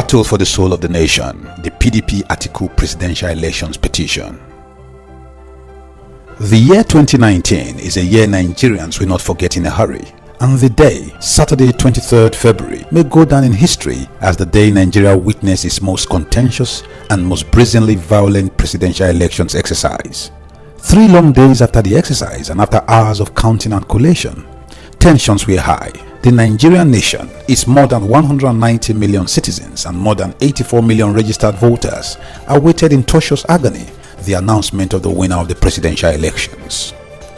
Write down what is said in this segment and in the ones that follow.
Battle for the soul of the nation, the PDP Atiku presidential elections petition. The year 2019 is a year Nigerians will not forget in a hurry, and the day, Saturday 23rd February, may go down in history as the day Nigeria witnessed its most contentious and most brazenly violent presidential elections exercise. 3 long days after the exercise and after hours of counting and collation, tensions were high. The Nigerian nation, its more than 190 million citizens and more than 84 million registered voters, awaited in tortuous agony the announcement of the winner of the presidential elections.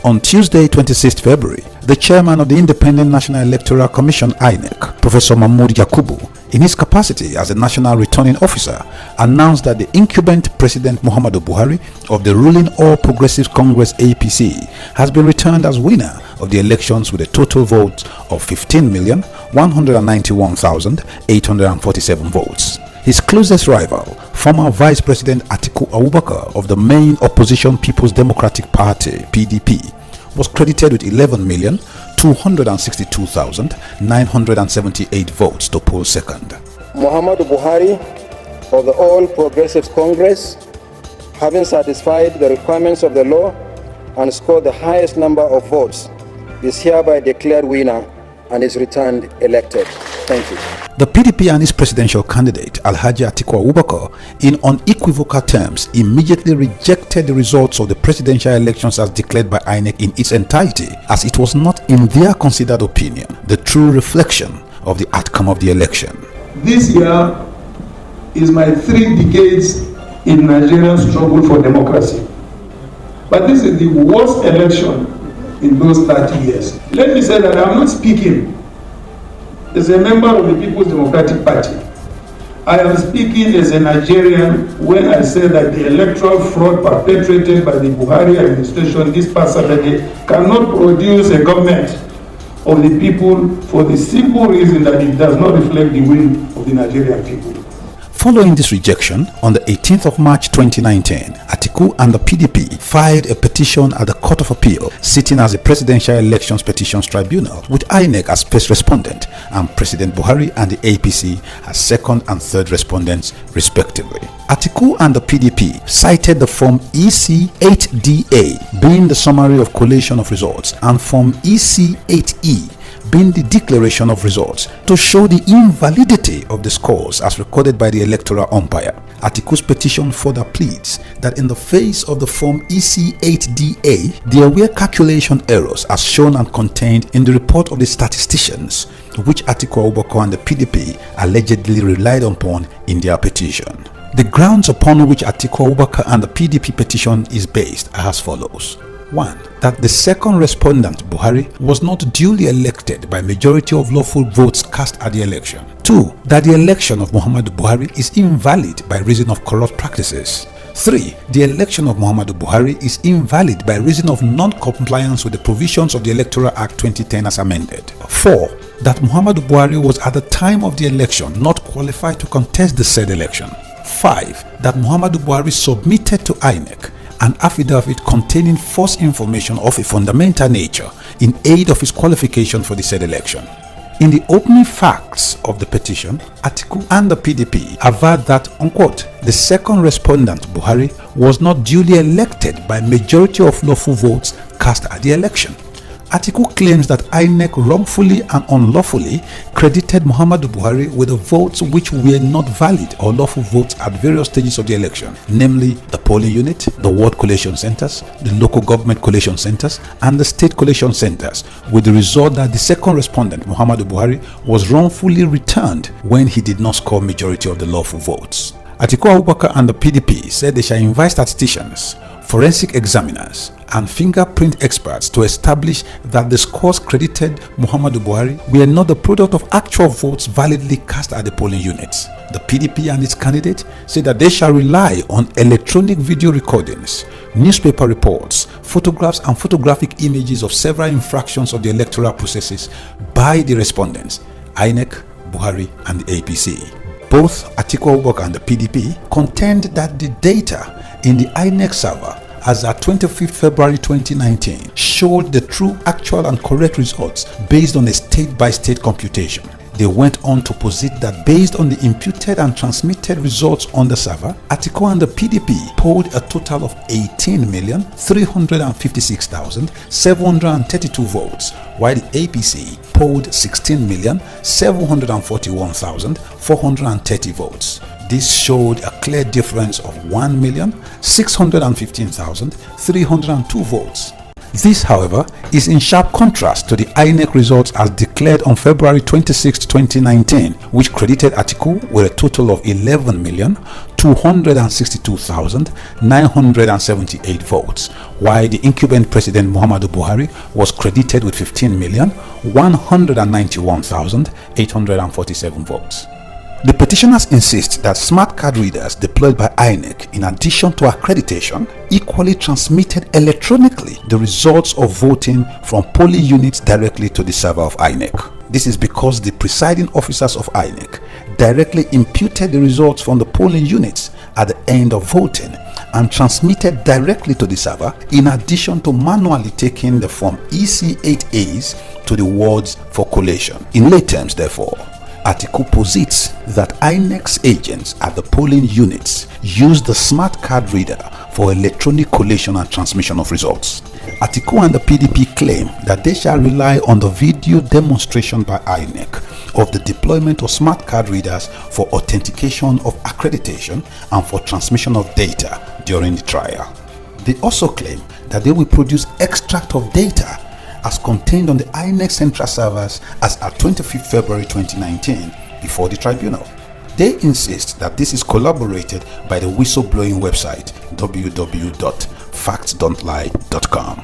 On Tuesday, 26th February, the chairman of the Independent National Electoral Commission (INEC), Professor Mahmood Yakubu, in his capacity as a national returning officer, announced that the incumbent President Muhammadu Buhari of the ruling All Progressives Congress (APC) has been returned as winner of the elections with a total vote of 15,191,847 votes. His closest rival, former Vice President Atiku of the main opposition People's Democratic Party (PDP), was credited with 11,262,978 votes to poll second. Muhammadu Buhari of the All Progressives Congress, having satisfied the requirements of the law and scored the highest number of votes, is hereby declared winner and is returned elected. Thank you. The PDP and its presidential candidate, Alhaji Atiku Abubakar, in unequivocal terms, immediately rejected the results of the presidential elections as declared by INEC in its entirety, as it was not, in their considered opinion, the true reflection of the outcome of the election. This year is my 3 decades in Nigeria's struggle for democracy. But this is the worst election in those 30 years. Let me say that I'm not speaking as a member of the People's Democratic Party. I am speaking as a Nigerian when I say that the electoral fraud perpetrated by the Buhari administration this past Saturday cannot produce a government of the people for the simple reason that it does not reflect the will of the Nigerian people. Following this rejection, on the 18th of March 2019, Atiku and the PDP filed a petition at the Court of Appeal, sitting as a Presidential Elections Petitions Tribunal, with INEC as first respondent and President Buhari and the APC as second and third respondents, respectively. Atiku and the PDP cited the Form EC-8DA being the summary of collation of results and Form EC-8E being the declaration of results to show the invalidity of the scores as recorded by the electoral umpire. Atiku's petition further pleads that in the face of the Form EC-8DA, there were calculation errors as shown and contained in the report of the statisticians, which Atiku Abubakar and the PDP allegedly relied upon in their petition. The grounds upon which Atiku Abubakar and the PDP petition is based are as follows. 1. That the second respondent, Buhari, was not duly elected by majority of lawful votes cast at the election. 2. That the election of Muhammadu Buhari is invalid by reason of corrupt practices. 3. The election of Muhammadu Buhari is invalid by reason of non-compliance with the provisions of the Electoral Act 2010 as amended. 4. That Muhammadu Buhari was at the time of the election not qualified to contest the said election. 5. That Muhammadu Buhari submitted to INEC an affidavit containing false information of a fundamental nature in aid of his qualification for the said election. In the opening facts of the petition, Atiku and the PDP averred that, unquote, the second respondent, Buhari, was not duly elected by majority of lawful votes cast at the election. Atiku claims that INEC wrongfully and unlawfully credited Muhammadu Buhari with the votes which were not valid or lawful votes at various stages of the election, namely the polling unit, the ward collation centers, the local government collation centers, and the state collation centers, with the result that the second respondent, Muhammadu Buhari, was wrongfully returned when he did not score majority of the lawful votes. Atiku Abubakar and the PDP said they shall invite statisticians, forensic examiners, and fingerprint experts to establish that the scores credited Muhammadu Buhari were not the product of actual votes validly cast at the polling units. The PDP and its candidate say that they shall rely on electronic video recordings, newspaper reports, photographs and photographic images of several infractions of the electoral processes by the respondents, INEC, Buhari and the APC. Both Atiku Abubakar and the PDP contend that the data in the INEC server as at 25th February 2019 showed the true, actual and correct results based on a state-by-state computation. They went on to posit that based on the imputed and transmitted results on the server, Atiku and the PDP polled a total of 18,356,732 votes, while the APC polled 16,741,430 votes. This showed a clear difference of 1,615,302 votes. This, however, is in sharp contrast to the INEC results as declared on February 26, 2019, which credited Atiku with a total of 11,262,978 votes, while the incumbent President Muhammadu Buhari was credited with 15,191,847 votes. The petitioners insist that smart card readers deployed by INEC, in addition to accreditation, equally transmitted electronically the results of voting from polling units directly to the server of INEC. This is because the presiding officers of INEC directly imputed the results from the polling units at the end of voting and transmitted directly to the server, in addition to manually taking the Form EC8As to the wards for collation. In lay terms, therefore, Atiku posits that INEC's agents at the polling units use the smart card reader for electronic collation and transmission of results. Atiku and the PDP claim that they shall rely on the video demonstration by INEC of the deployment of smart card readers for authentication of accreditation and for transmission of data during the trial. They also claim that they will produce extract of data as contained on the INEC central servers as at 25th February 2019 before the tribunal. They insist that this is corroborated by the whistleblowing website www.factsdon'tlie.com.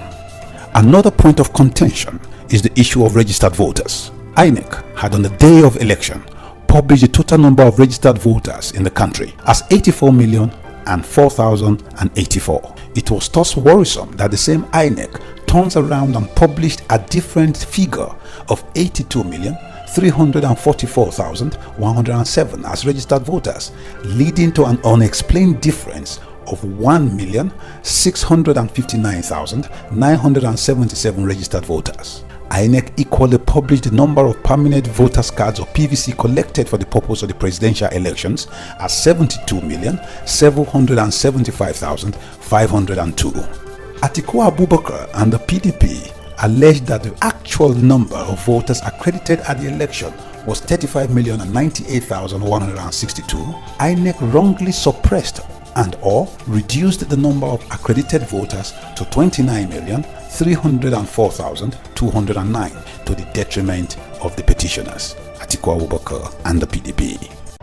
Another point of contention is the issue of registered voters. INEC had on the day of election published the total number of registered voters in the country as 84,004,084. It was thus worrisome that the same INEC turns around and published a different figure of 82,344,107 as registered voters, leading to an unexplained difference of 1,659,977 registered voters. INEC equally published the number of permanent voters cards or PVC collected for the purpose of the presidential elections as 72,775,502. Atiku Abubakar and the PDP alleged that the actual number of voters accredited at the election was 35,098,162. INEC wrongly suppressed and or reduced the number of accredited voters to 29,304,209 to the detriment of the petitioners, Atiku Abubakar and the PDP.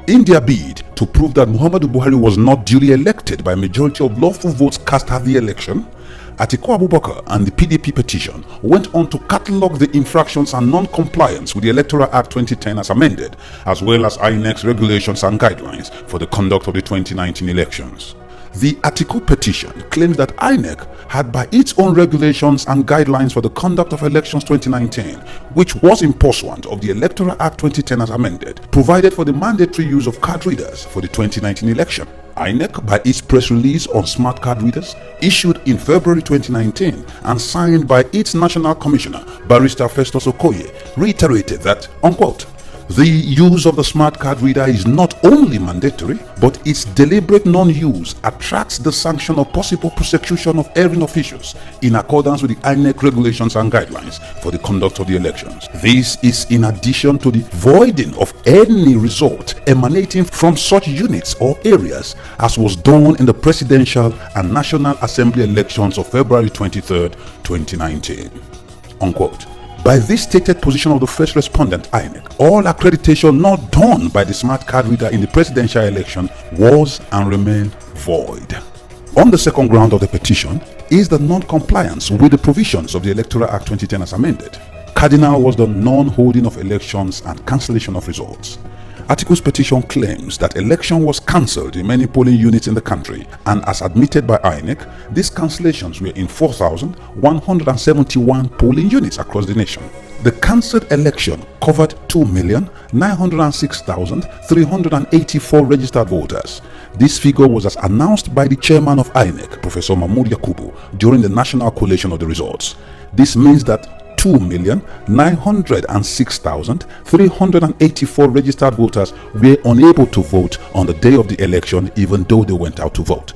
In their bid to prove that Muhammadu Buhari was not duly elected by a majority of lawful votes cast at the election, Atiku Abubakar and the PDP petition went on to catalogue the infractions and non-compliance with the Electoral Act 2010 as amended, as well as INEC's regulations and guidelines for the conduct of the 2019 elections. The Atiku petition claims that INEC had by its own regulations and guidelines for the conduct of elections 2019, which was in pursuant of the Electoral Act 2010 as amended, provided for the mandatory use of card readers for the 2019 election. INEC, by its press release on smart card readers, issued in February 2019 and signed by its National Commissioner, Barrister Festus Okoye, reiterated that, unquote, the use of the smart card reader is not only mandatory, but its deliberate non-use attracts the sanction of possible prosecution of erring officials in accordance with the INEC regulations and guidelines for the conduct of the elections. This is in addition to the voiding of any result emanating from such units or areas as was done in the presidential and National Assembly elections of February 23, 2019. Unquote. By this stated position of the first respondent, INEC, all accreditation not done by the smart card reader in the presidential election was and remained void. On the second ground of the petition is the non-compliance with the provisions of the Electoral Act 2010 as amended. Cardinal was the non-holding of elections and cancellation of results. Atiku's petition claims that election was cancelled in many polling units in the country, and as admitted by INEC, these cancellations were in 4,171 polling units across the nation. The cancelled election covered 2,906,384 registered voters. This figure was as announced by the chairman of INEC, Professor Mahmoud Yakubu, during the national collation of the results. This means that 2,906,384 registered voters were unable to vote on the day of the election, even though they went out to vote.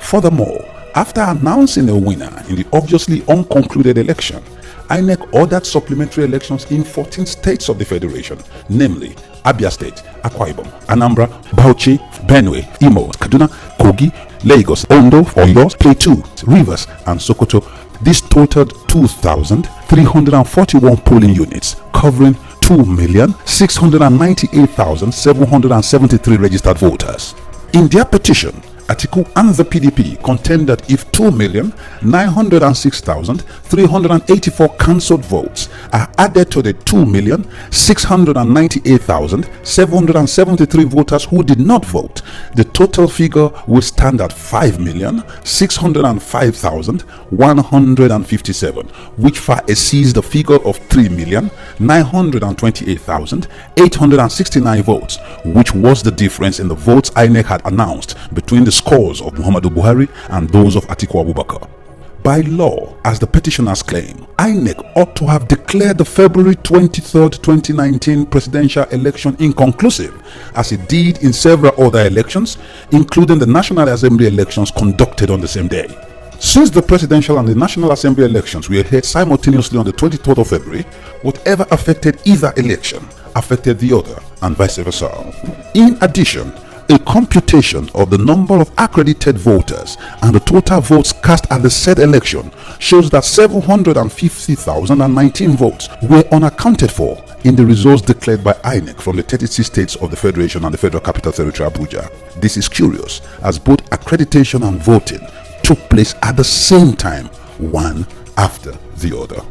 Furthermore, after announcing a winner in the obviously unconcluded election, INEC ordered supplementary elections in 14 states of the Federation, namely Abia State, Akwa Ibom, Anambra, Bauchi, Benue, Imo, Kaduna, Kogi, Lagos, Ondo, Oyo, Plateau, Rivers, and Sokoto. This totaled 2,341 polling units, covering 2,698,773 registered voters. In their petition, Atiku and the PDP contend that if 2,906,384 cancelled votes are added to the 2,698,773 voters who did not vote, the total figure will stand at 5,605,157, which far exceeds the figure of 3,928,869 votes, which was the difference in the votes INEC had announced between the scores of Muhammadu Buhari and those of Atiku Abubakar. By law, as the petitioners claim, INEC ought to have declared the February 23, 2019 presidential election inconclusive, as it did in several other elections, including the National Assembly elections conducted on the same day. Since the presidential and the National Assembly elections were held simultaneously on the 23rd of February, whatever affected either election affected the other, and vice versa. In addition, a computation of the number of accredited voters and the total votes cast at the said election shows that 750,019 votes were unaccounted for in the results declared by INEC from the 36 states of the Federation and the Federal Capital Territory Abuja. This is curious, as both accreditation and voting took place at the same time, one after the other.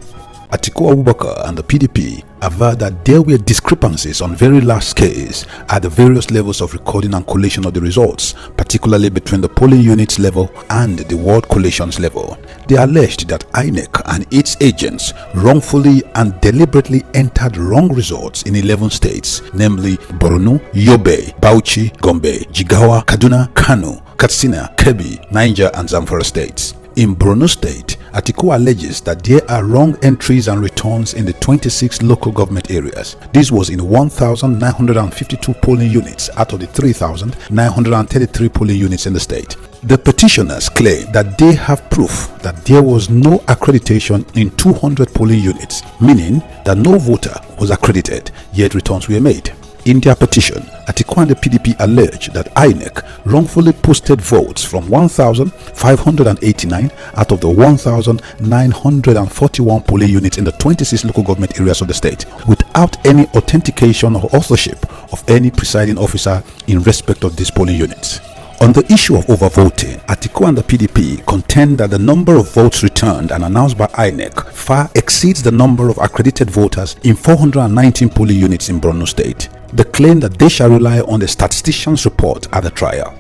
Atiku Abubakar and the PDP averred that there were discrepancies on very large scales at the various levels of recording and collation of the results, particularly between the polling units level and the ward collations level. They alleged that INEC and its agents wrongfully and deliberately entered wrong results in 11 states, namely Borno, Yobe, Bauchi, Gombe, Jigawa, Kaduna, Kano, Katsina, Kebbi, Niger, and Zamfara states. In Borno State, Atiku alleges that there are wrong entries and returns in the 26 local government areas. This was in 1,952 polling units out of the 3,933 polling units in the state. The petitioners claim that they have proof that there was no accreditation in 200 polling units, meaning that no voter was accredited, yet returns were made. In their petition, Atiku and the PDP allege that INEC wrongfully posted votes from 1,589 out of the 1,941 polling units in the 26 local government areas of the state without any authentication or authorship of any presiding officer in respect of these polling units. On the issue of overvoting, Atiku and the PDP contend that the number of votes returned and announced by INEC far exceeds the number of accredited voters in 419 polling units in Borno State. They claim that they shall rely on the statistician's report at the trial.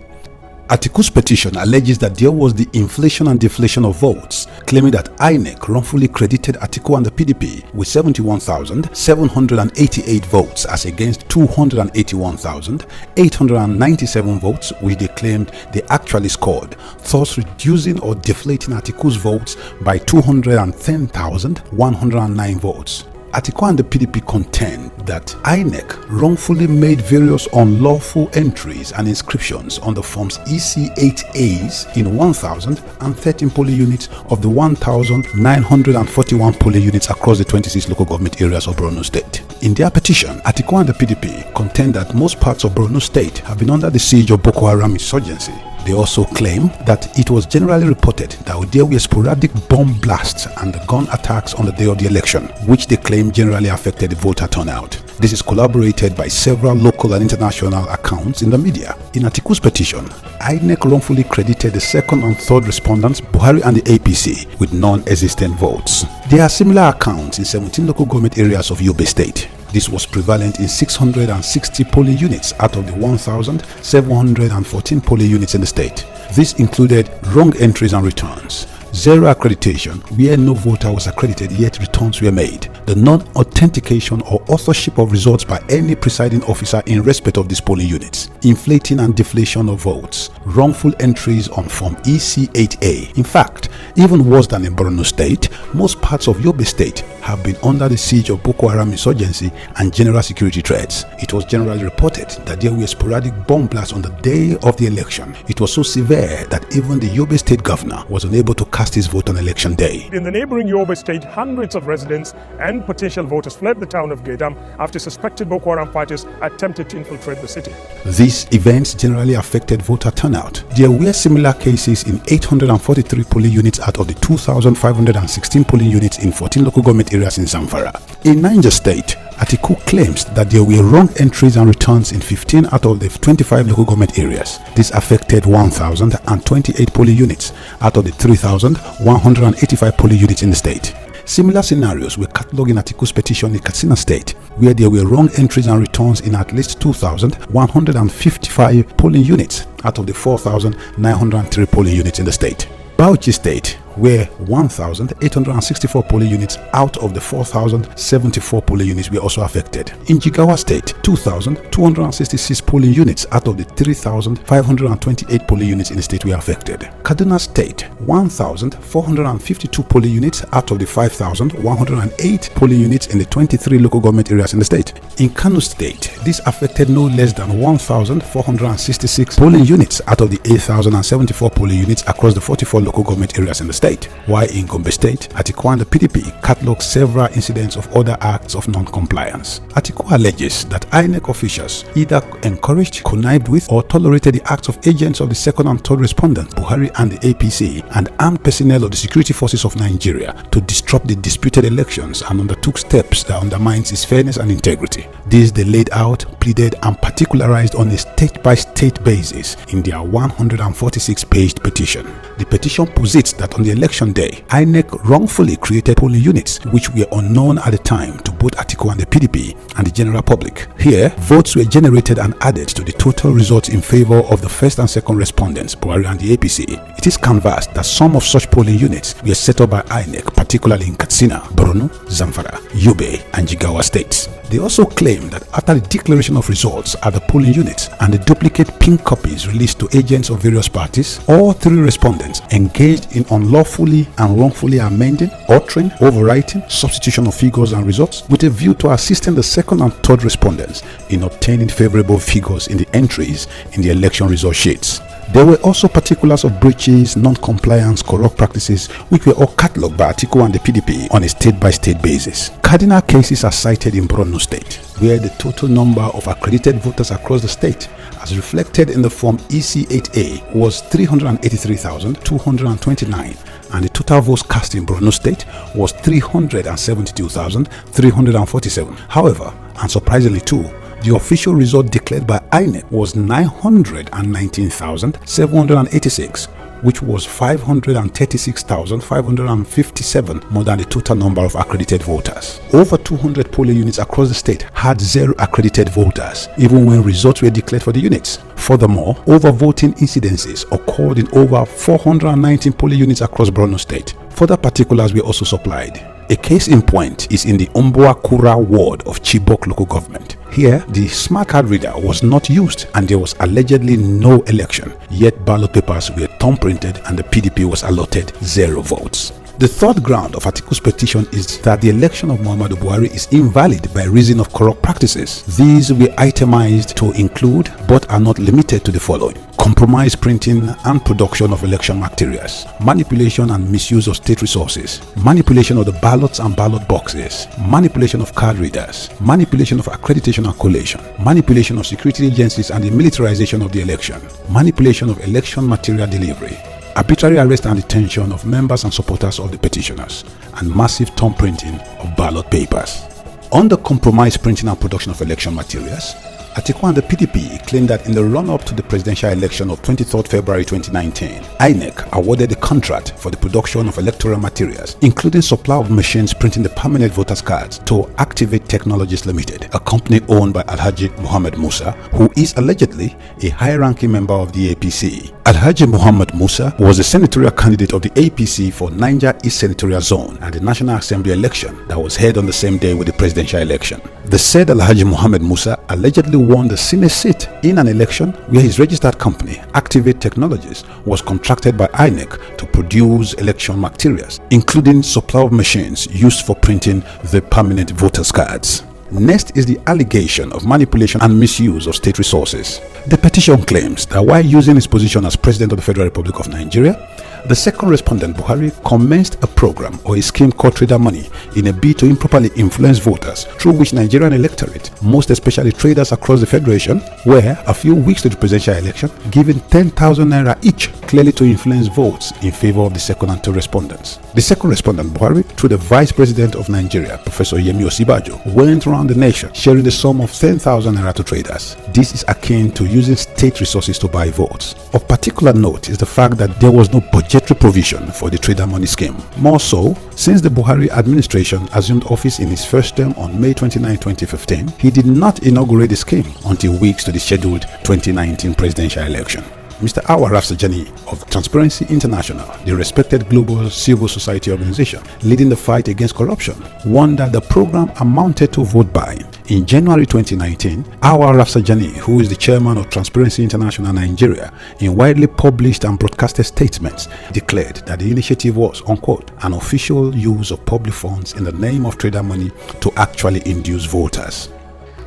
Atiku's petition alleges that there was the inflation and deflation of votes, claiming that INEC wrongfully credited Atiku and the PDP with 71,788 votes as against 281,897 votes which they claimed they actually scored, thus reducing or deflating Atiku's votes by 210,109 votes. Atiku and the PDP contend that INEC wrongfully made various unlawful entries and inscriptions on the forms EC8As in 1,013 polling units of the 1,941 polling units across the 26 local government areas of Borno State. In their petition, Atiku and the PDP contend that most parts of Borno State have been under the siege of Boko Haram insurgency. They also claim that it was generally reported that there were sporadic bomb blasts and gun attacks on the day of the election, which they claim generally affected the voter turnout. This is corroborated by several local and international accounts in the media. In Atiku's petition, INEC wrongfully credited the second and third respondents, Buhari and the APC, with non-existent votes. There are similar accounts in 17 local government areas of Yobe State. This was prevalent in 660 polling units out of the 1,714 polling units in the state. This included wrong entries and returns, zero accreditation where no voter was accredited yet returns were made, the non-authentication or authorship of results by any presiding officer in respect of these polling units, inflating and deflation of votes, wrongful entries on form EC8A. In fact, even worse than in Borno State, most parts of Yobe State have been under the siege of Boko Haram insurgency and general security threats. It was generally reported that there were sporadic bomb blasts on the day of the election. It was so severe that even the Yobe State governor was unable to cast his vote on election day. In the neighboring Yobe State, hundreds of residents and potential voters fled the town of Gaidam after suspected Boko Haram fighters attempted to infiltrate the city. These events generally affected voter turnout. There were similar cases in 843 polling units out of the 2,516 polling units in 14 local government areas in Zamfara. In Niger State, Atiku claims that there were wrong entries and returns in 15 out of the 25 local government areas. This affected 1,028 polling units out of the 3,185 polling units in the state. Similar scenarios were catalogued in Atiku's petition in Katsina State, where there were wrong entries and returns in at least 2,155 polling units out of the 4,903 polling units in the state. Bauchi State, where 1,864 polling units out of the 4,074 polling units were also affected. In Jigawa State, 2,266 polling units out of the 3,528 polling units in the state were affected. Kaduna State, 1,452 polling units out of the 5,108 polling units in the 23 local government areas in the state. In Kano State, this affected no less than 1,466 polling units out of the 8,074 polling units across the 44 local government areas in the state. While in Gombe State, Atiku and the PDP catalogued several incidents of other acts of non-compliance. Atiku alleges that INEC officials either encouraged, connived with, or tolerated the acts of agents of the second and third respondents, Buhari and the APC, and armed personnel of the security forces of Nigeria to disrupt the disputed elections and undertook steps that undermines its fairness and integrity. This they laid out, pleaded, and particularized on a state-by-state basis in their 146-page petition. The petition posits that on the election day, INEC wrongfully created polling units which were unknown at the time to both Atiku and the PDP and the general public. Here, votes were generated and added to the total results in favor of the first and second respondents, Buhari and the APC. It is canvassed that some of such polling units were set up by INEC, particularly in Katsina, Borno, Zamfara, Yobe, and Jigawa states. They also claim that after the declaration of results at the polling units and the duplicate pink copies released to agents of various parties, all three respondents engaged in unlawfully and wrongfully amending, altering, overwriting, substitution of figures and results with a view to assisting the second and third respondents in obtaining favorable figures in the entries in the election result sheets. There were also particulars of breaches, non-compliance, corrupt practices, which were all catalogued by Atiku and the PDP on a state-by-state basis. Cardinal cases are cited in Borno State, where the total number of accredited voters across the state, as reflected in the Form EC8A, was 383,229, and the total votes cast in Borno State was 372,347. However, and surprisingly too, the official result declared by INEC was 919,786, which was 536,557 more than the total number of accredited voters. Over 200 polling units across the state had 0 accredited voters, even when results were declared for the units. Furthermore, overvoting incidences occurred in over 419 polling units across Borno State. Further particulars were also supplied. A case in point is in the Umbuakura ward of Chibok local government. Here, the smart card reader was not used and there was allegedly no election, yet ballot papers were thumb-printed and the PDP was allotted 0 votes. The third ground of Atiku's petition is that the election of Muhammadu Buhari is invalid by reason of corrupt practices. These were itemized to include, but are not limited to, the following: compromised printing and production of election materials, manipulation and misuse of state resources, manipulation of the ballots and ballot boxes, manipulation of card readers, manipulation of accreditation and collation, manipulation of security agencies and the militarization of the election, manipulation of election material delivery, arbitrary arrest and detention of members and supporters of the petitioners, and massive thumb printing of ballot papers. On the compromised printing and production of election materials, Atiku and the PDP claimed that in the run-up to the presidential election of 23rd February 2019, INEC awarded the contract for the production of electoral materials, including supply of machines printing the permanent voters' cards, to Activate Technologies Limited, a company owned by Alhaji Muhammad Musa, who is allegedly a high-ranking member of the APC. Alhaji Muhammad Musa was a senatorial candidate of the APC for Niger East Senatorial Zone and the National Assembly election that was held on the same day with the presidential election. The said Alhaji Muhammad Musa allegedly won the Senate seat in an election where his registered company, Activate Technologies, was contracted by INEC to produce election materials, including supply of machines used for printing the permanent voters' cards. Next is the allegation of manipulation and misuse of state resources. The petition claims that while using his position as President of the Federal Republic of Nigeria, the second respondent, Buhari, commenced a program or a scheme called Trader Money in a bid to improperly influence voters, through which Nigerian electorate, most especially traders across the Federation, were, a few weeks to the presidential election, given 10,000 naira each, clearly to influence votes in favor of the second and third respondents. The second respondent, Buhari, through the Vice President of Nigeria, Professor Yemi Osibajo, went around the nation sharing the sum of 10,000 naira to traders. This is akin to using state resources to buy votes. Of particular note is the fact that there was no budgetary provision for the Trader Money scheme. More so, since the Buhari administration assumed office in his first term on May 29, 2015, he did not inaugurate the scheme until weeks to the scheduled 2019 presidential election. Mr. Awar Rafsanjani of Transparency International, the respected global civil society organization leading the fight against corruption, warned that the program amounted to vote buying. In January 2019, Awar Rafsanjani, who is the chairman of Transparency International Nigeria, in widely published and broadcasted statements, declared that the initiative was, unquote, an official use of public funds in the name of Trader Money to actually induce voters.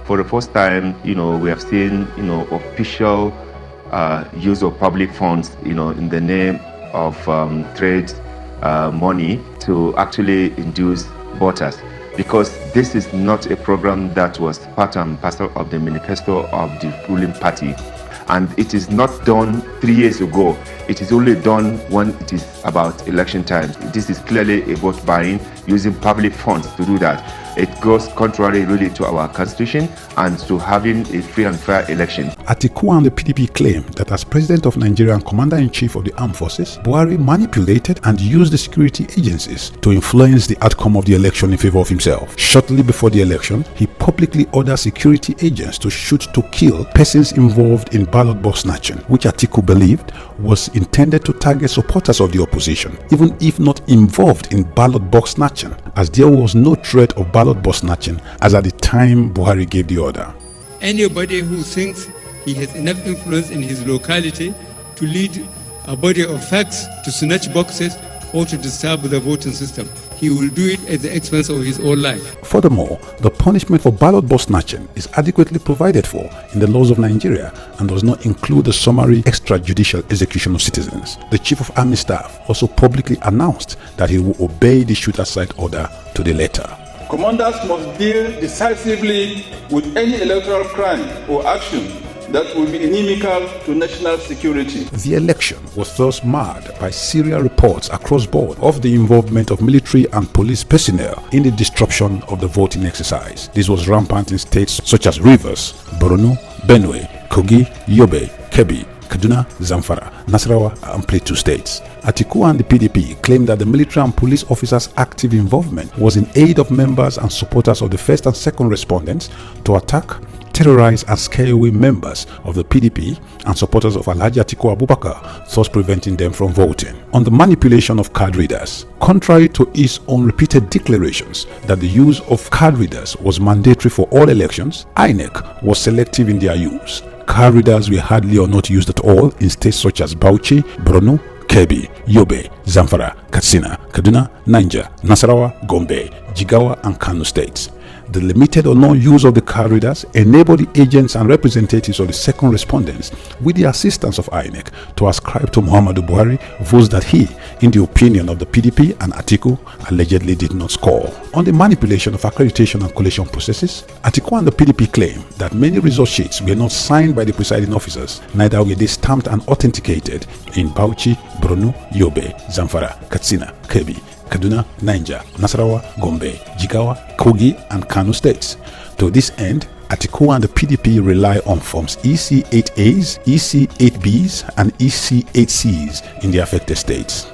For the first time, we have seen, official use of public funds, in the name of trade money to actually induce voters, because this is not a program that was part and parcel of the manifesto of the ruling party, and it is not done 3 years ago. It is only done when it is about election time. This is clearly a vote buying using public funds to do that. It goes contrary really to our constitution and to having a free and fair election. Atiku and the PDP claim that as President of Nigeria and Commander-in-Chief of the Armed Forces, Buhari manipulated and used the security agencies to influence the outcome of the election in favor of himself. Shortly before the election, he publicly ordered security agents to shoot to kill persons involved in ballot box snatching, which Atiku believed was intended to target supporters of the opposition, even if not involved in ballot box snatching, as there was no threat of ballot box snatching as at the time Buhari gave the order. Anybody who thinks he has enough influence in his locality to lead a body of facts to snatch boxes or to disturb the voting system, he will do it at the expense of his own life. Furthermore, the punishment for ballot box snatching is adequately provided for in the laws of Nigeria and does not include the summary extrajudicial execution of citizens. The Chief of Army Staff also publicly announced that he will obey the shoot-aside order to the letter. Commanders must deal decisively with any electoral crime or action that will be inimical to national security. The election was thus marred by serial reports across board of the involvement of military and police personnel in the disruption of the voting exercise. This was rampant in states such as Rivers, Borno, Benue, Kogi, Yobe, Kebbi, Kaduna, Zamfara, Nasarawa, and Plateau states. Atiku and the PDP claimed that the military and police officers' active involvement was in aid of members and supporters of the first and second respondents to attack, terrorize and scare away members of the PDP and supporters of Alhaji Atiku Abubakar, thus preventing them from voting. On the manipulation of card readers, contrary to his own repeated declarations that the use of card readers was mandatory for all elections, INEC was selective in their use. Card readers were hardly or not used at all in states such as Bauchi, Borno, Kebbi, Yobe, Zamfara, Katsina, Kaduna, Niger, Nasarawa, Gombe, Jigawa and Kano states. The limited or no use of the card readers enabled the agents and representatives of the second respondents, with the assistance of INEC, to ascribe to Muhammadu Buhari votes that he, in the opinion of the PDP and Atiku, allegedly did not score. On the manipulation of accreditation and collation processes, Atiku and the PDP claim that many result sheets were not signed by the presiding officers, neither were they stamped and authenticated in Bauchi, Borno, Yobe, Zamfara, Katsina, Kebbi, Kaduna, Niger, Nasarawa, Gombe, Jigawa, Kogi and Kano states. To this end, Atiku and the PDP rely on forms EC8As, EC8Bs and EC8Cs in the affected states.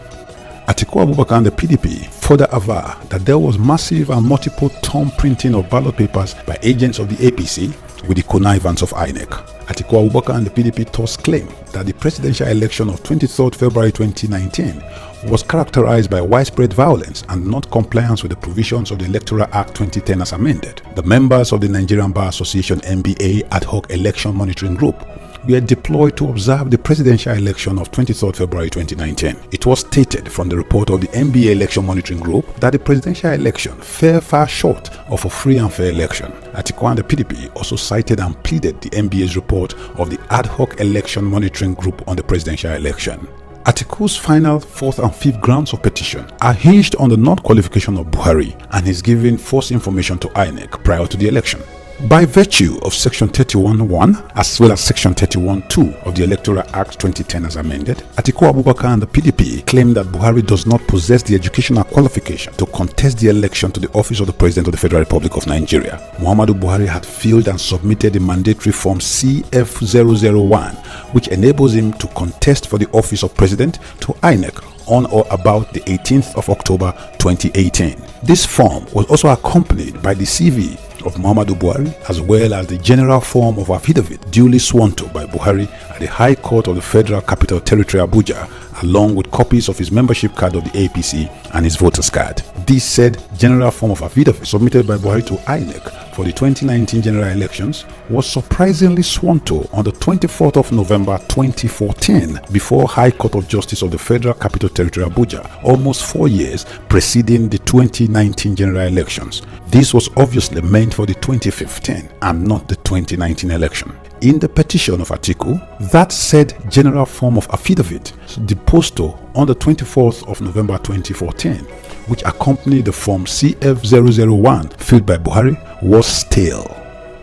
Atiku Abubakar and the PDP further aver that there was massive and multiple ton printing of ballot papers by agents of the APC with the connivance of INEC. Atiku Abubakar and the PDP thus claim that the presidential election of 23rd February 2019 was characterized by widespread violence and non-compliance with the provisions of the Electoral Act 2010 as amended. The members of the Nigerian Bar Association NBA Ad Hoc Election Monitoring Group were deployed to observe the presidential election of 23rd February 2019. It was stated from the report of the NBA Election Monitoring Group that the presidential election fell far short of a free and fair election. Atiku and the PDP also cited and pleaded the NBA's report of the Ad Hoc Election Monitoring Group on the presidential election. Atiku's final 4th and 5th grounds of petition are hinged on the non-qualification of Buhari and his giving false information to INEC prior to the election. By virtue of Section 31(1) as well as Section 31(2) of the Electoral Act 2010 as amended, Atiku Abubakar and the PDP claim that Buhari does not possess the educational qualification to contest the election to the office of the President of the Federal Republic of Nigeria. Muhammadu Buhari had filled and submitted the mandatory form CF001, which enables him to contest for the office of President to INEC on or about the 18th of October 2018. This form was also accompanied by the CV of Muhammadu Buhari as well as the general form of affidavit duly sworn to by Buhari at the High Court of the Federal Capital Territory Abuja, along with copies of his membership card of the APC and his voters card. This said general form of affidavit submitted by Buhari to INEC for the 2019 general elections was surprisingly sworn to on the 24th of November 2014 before High Court of Justice of the Federal Capital Territory Abuja, almost 4 years preceding the 2019 general elections. This was obviously meant for the 2015 and not the 2019 election. In the petition of Atiku, that said general form of affidavit deposed to on the 24th of November 2014, which accompanied the form CF001 filled by Buhari, was stale.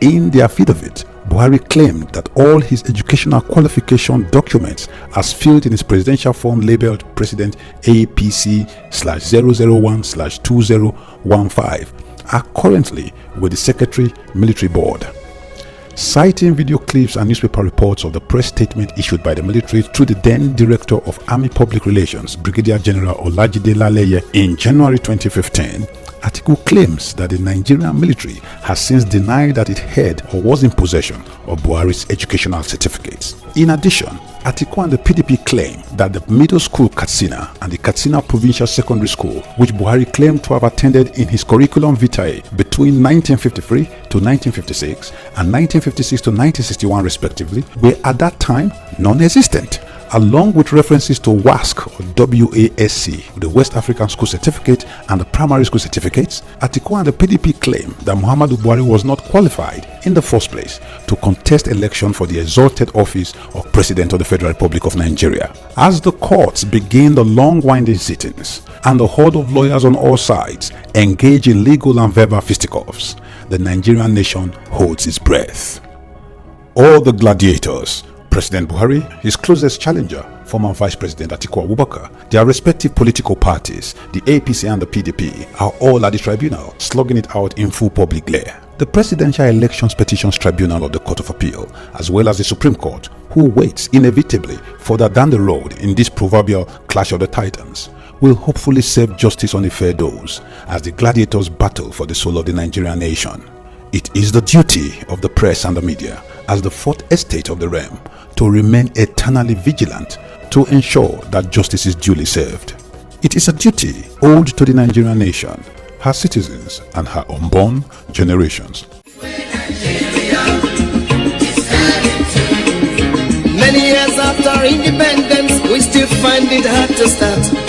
In the affidavit, Buhari claimed that all his educational qualification documents as filled in his presidential form labeled President APC/001/2015 are currently with the Secretary Military Board. Citing video clips and newspaper reports of the press statement issued by the military through the then Director of Army Public Relations, Brigadier General Olajide Laleye, in January 2015, Atiku claims that the Nigerian military has since denied that it had or was in possession of Buhari's educational certificates. In addition, Atiku and the PDP claim that the middle school Katsina and the Katsina Provincial Secondary School, which Buhari claimed to have attended in his curriculum vitae between 1953 to 1956 and 1956 to 1961 respectively, were at that time non-existent. Along with references to WASC or WASC, the West African School Certificate and the Primary School Certificates, Atiku and the PDP claim that Muhammadu Buhari was not qualified in the first place to contest election for the exalted office of President of the Federal Republic of Nigeria. As the courts begin the long winding sittings and the horde of lawyers on all sides engage in legal and verbal fisticuffs, the Nigerian nation holds its breath. All the gladiators, President Buhari, his closest challenger, former Vice President Atiku Abubakar, their respective political parties, the APC and the PDP, are all at the tribunal, slugging it out in full public glare. The Presidential Elections Petitions Tribunal of the Court of Appeal, as well as the Supreme Court, who waits inevitably further down the road in this proverbial clash of the titans, will hopefully serve justice on a fair dose as the gladiators battle for the soul of the Nigerian nation. It is the duty of the press and the media, as the fourth estate of the realm, to remain eternally vigilant to ensure that justice is duly served. It is a duty owed to the Nigerian nation, her citizens and her unborn generations. Many years after independence, we still find it hard to start.